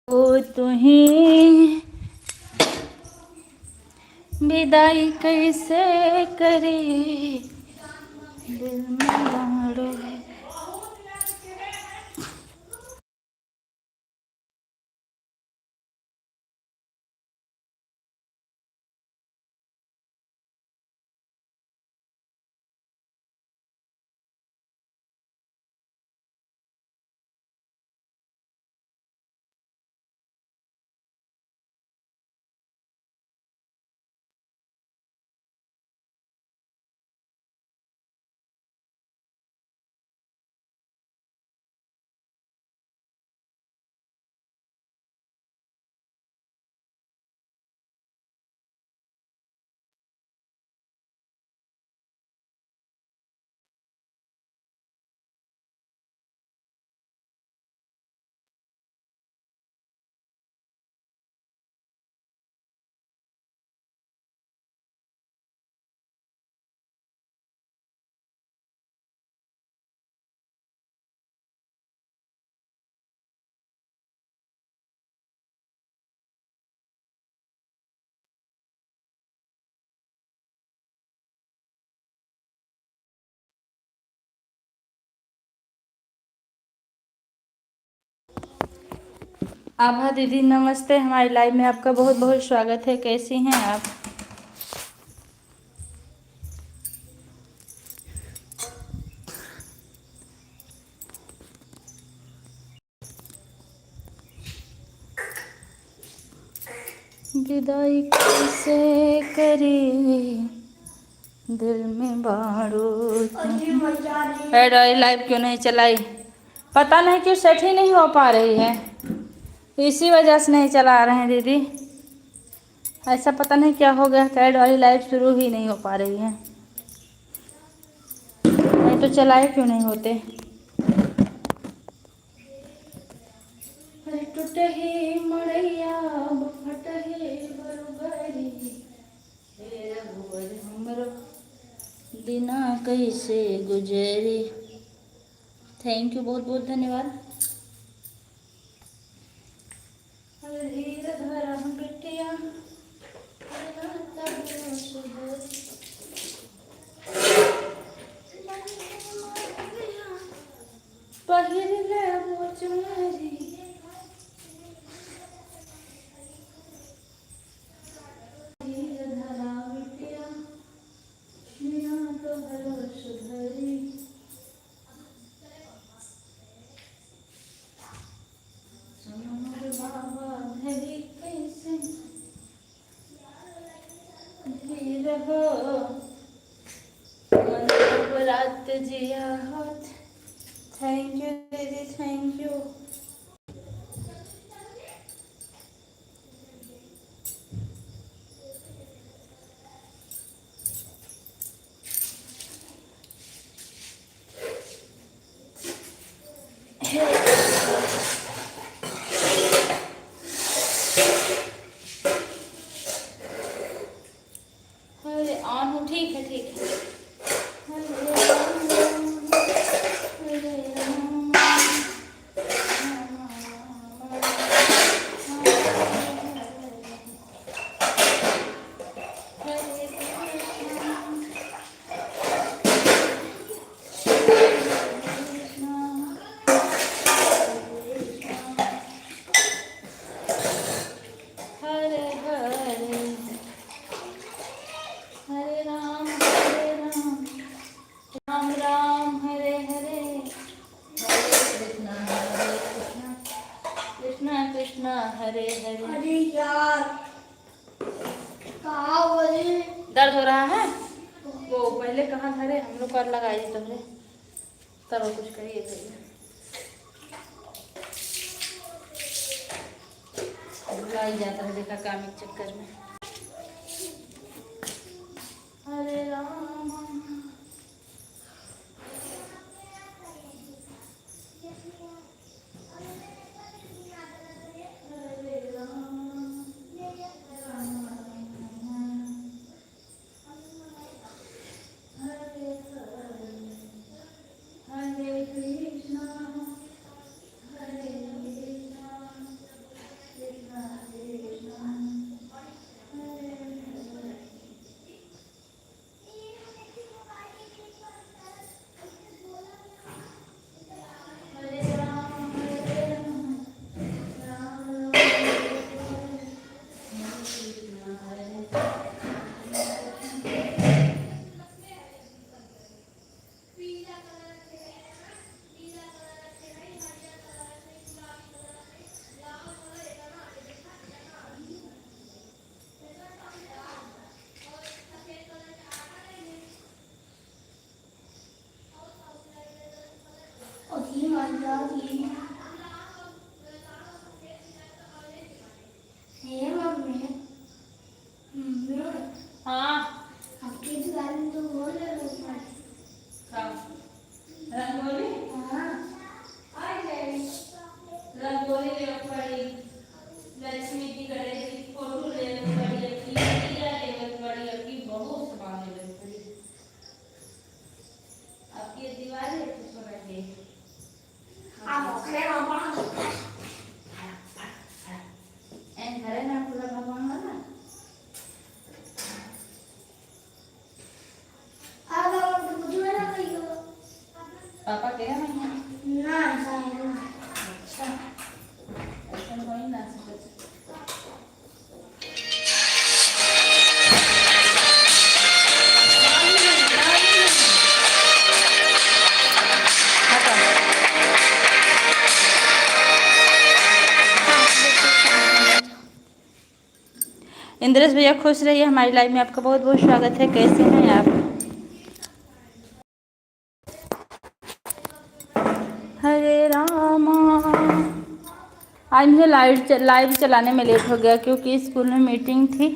ओ तुम्हें विदाई कैसे करे, दिल में बाड़ो। आभा दीदी नमस्ते, हमारी लाइव में आपका बहुत बहुत स्वागत है। कैसी हैं आप? विदाई कैसे करे, दिल में बारूद। लाइव क्यों नहीं चलाई? पता नहीं क्यों सेट ही नहीं हो पा रही है, इसी वजह से नहीं चला रहे हैं दीदी। ऐसा पता नहीं क्या हो गया, कैड वाली लाइव शुरू ही नहीं हो पा रही है। नहीं तो चलाए क्यों नहीं होते। टूटही मड़ैया फटही बरुबरी, हे रघुवर हमरो दिना कैसे गुजरी। थैंक यू, बहुत बहुत धन्यवाद। धीर धरा बिटिया पहिर ले मोचुनरी, धीर धरा बिटिया बिना तोहरो सुधरी। बाबा धरी कैसे धीर हो, मन रात जिया हाथ। थैंक यू दीदी, थैंक यू। अरे ऑन हो, ठीक है ठीक है। हरे राम, हरे राम, हरे हरे हरे, हरे राम राम राम हरे हरे, हरे कृष्णा कृष्णा कृष्णा हरे हरे। अरे यार दर्द हो रहा है? वो पहले कहाँ था रे, हम लोग कर लगाई तुमने, तब कुछ करिए भैया। भुलाई जाता है देखा काम के चक्कर में। हरे राम, हरे राम, हरे हरे, हरे कृष्णा हाँ रंगोली रंगोली ले पड़ी, लक्ष्मी जी गणेश जी फोटो ले पड़ी, दिया ले पड़ी, अभी बहुत सामान ले पड़ी। अब ये दिवाली है तो रखे एन घरे ना पूरा भगवान वाला पापा के नहीं है अच्छा ऐसा कोई ना इंद्रेश भैया खुश रहिए, हमारी लाइफ में आपका बहुत बहुत स्वागत है। कैसे हैं आप? हरे रामा। आज मुझे लाइव चलाने में लेट हो गया क्योंकि स्कूल में मीटिंग थी,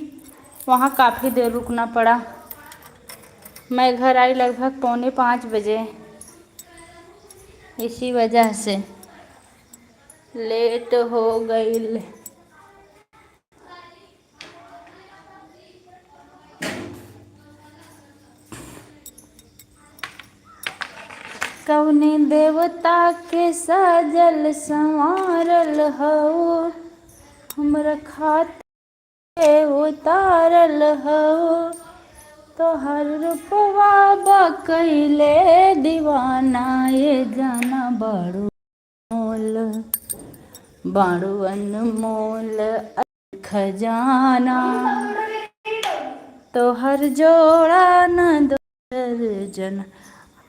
वहाँ काफ़ी देर रुकना पड़ा। मैं घर आई लगभग 4:45 बजे, इसी वजह से लेट हो गई। कौने देवता के सजल संवारल हो, हमरा खाते उतारल हो, तो हर रूपवा बकैले दीवाना, ये जाना बाड़ू मोल बाड़ू अनमोल खजाना, तो हर जोड़ा न दर्जन।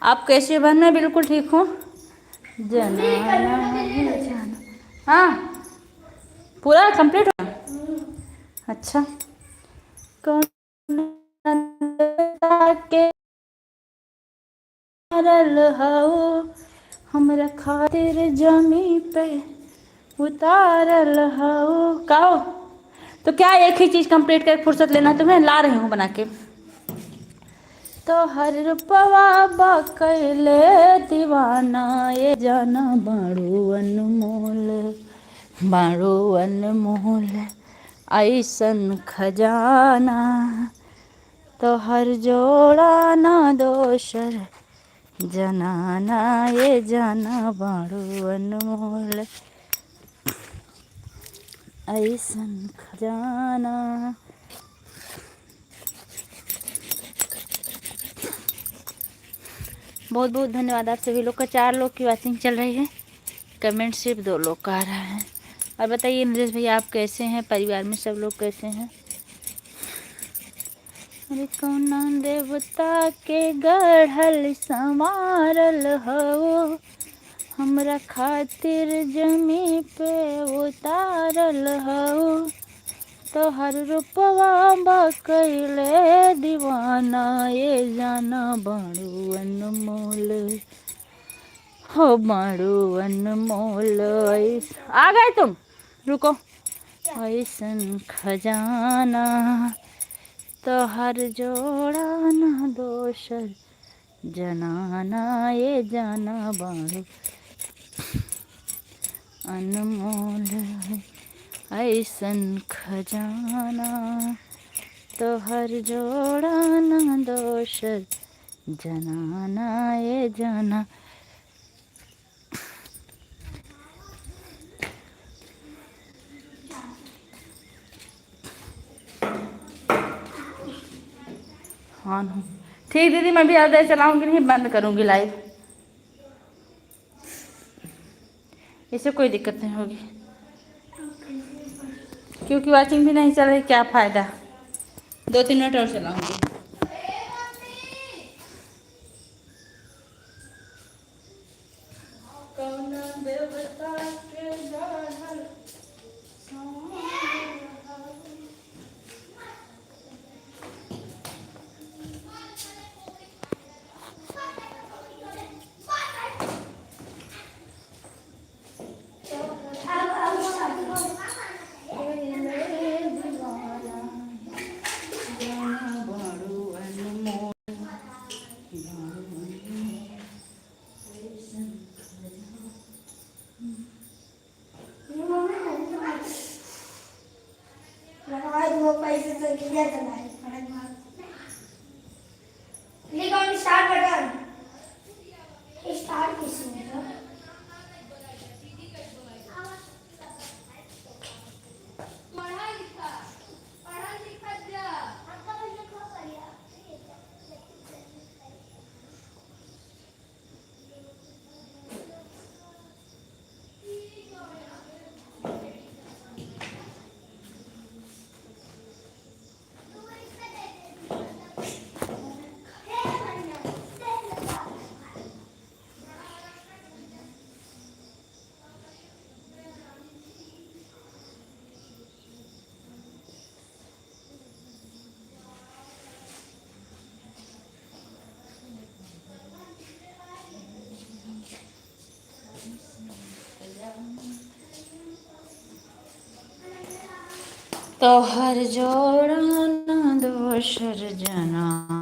आप कैसे बन? मैं बिल्कुल ठीक हूँ। जाना हाँ पूरा कंप्लीट हो। अच्छा कौन के हो, हमरा खातिर जमी पे उतारल हो। काओ तो क्या एक ही चीज़ कंप्लीट कर फुर्सत लेना तुम्हें? ला रही हूँ बना के। तो हर रूपवा बकैले दीवाना, ये जाना बाड़ू अनमोल बाड़ू अनमोल ऐसन खजाना, तो हर जोड़ा ना दोसर जनाना, ये जाना बाड़ू अनमोल ऐसन खजाना। बहुत बहुत धन्यवाद आप सभी लोग का। 4 लोग की वॉचिंग चल रही है, कमेंट सिर्फ 2 लोग का आ रहा है। और बताइए नरेश भैया आप कैसे हैं? परिवार में सब लोग कैसे हैं? अरे कौन देवता के गढ़ल संवारल हो, हमरा खातिर जमी पे उतारल हो, तो हर रूपवा बकैले दीवाना, ये जाना बाड़ू अनमोल हो बाड़ू अनमोल। आ गए तुम? रुको। ऐसन खजाना, तो हर जोड़ा ना दोसर जनाना, ये जाना बाड़ू अनमोल ऐसन खजाना, तो हर जोड़ा ना दोसर जनाना, ये जाना। हाँ ठीक दीदी, मैं भी ज़्यादा चलाऊंगी नहीं, बंद करूंगी लाइव, इससे कोई दिक्कत नहीं होगी क्योंकि वॉचिंग भी नहीं चल रही, क्या फ़ायदा। 2-3 मिनट और चलाऊंगी। तो हर जोड़ा ना दो सृजना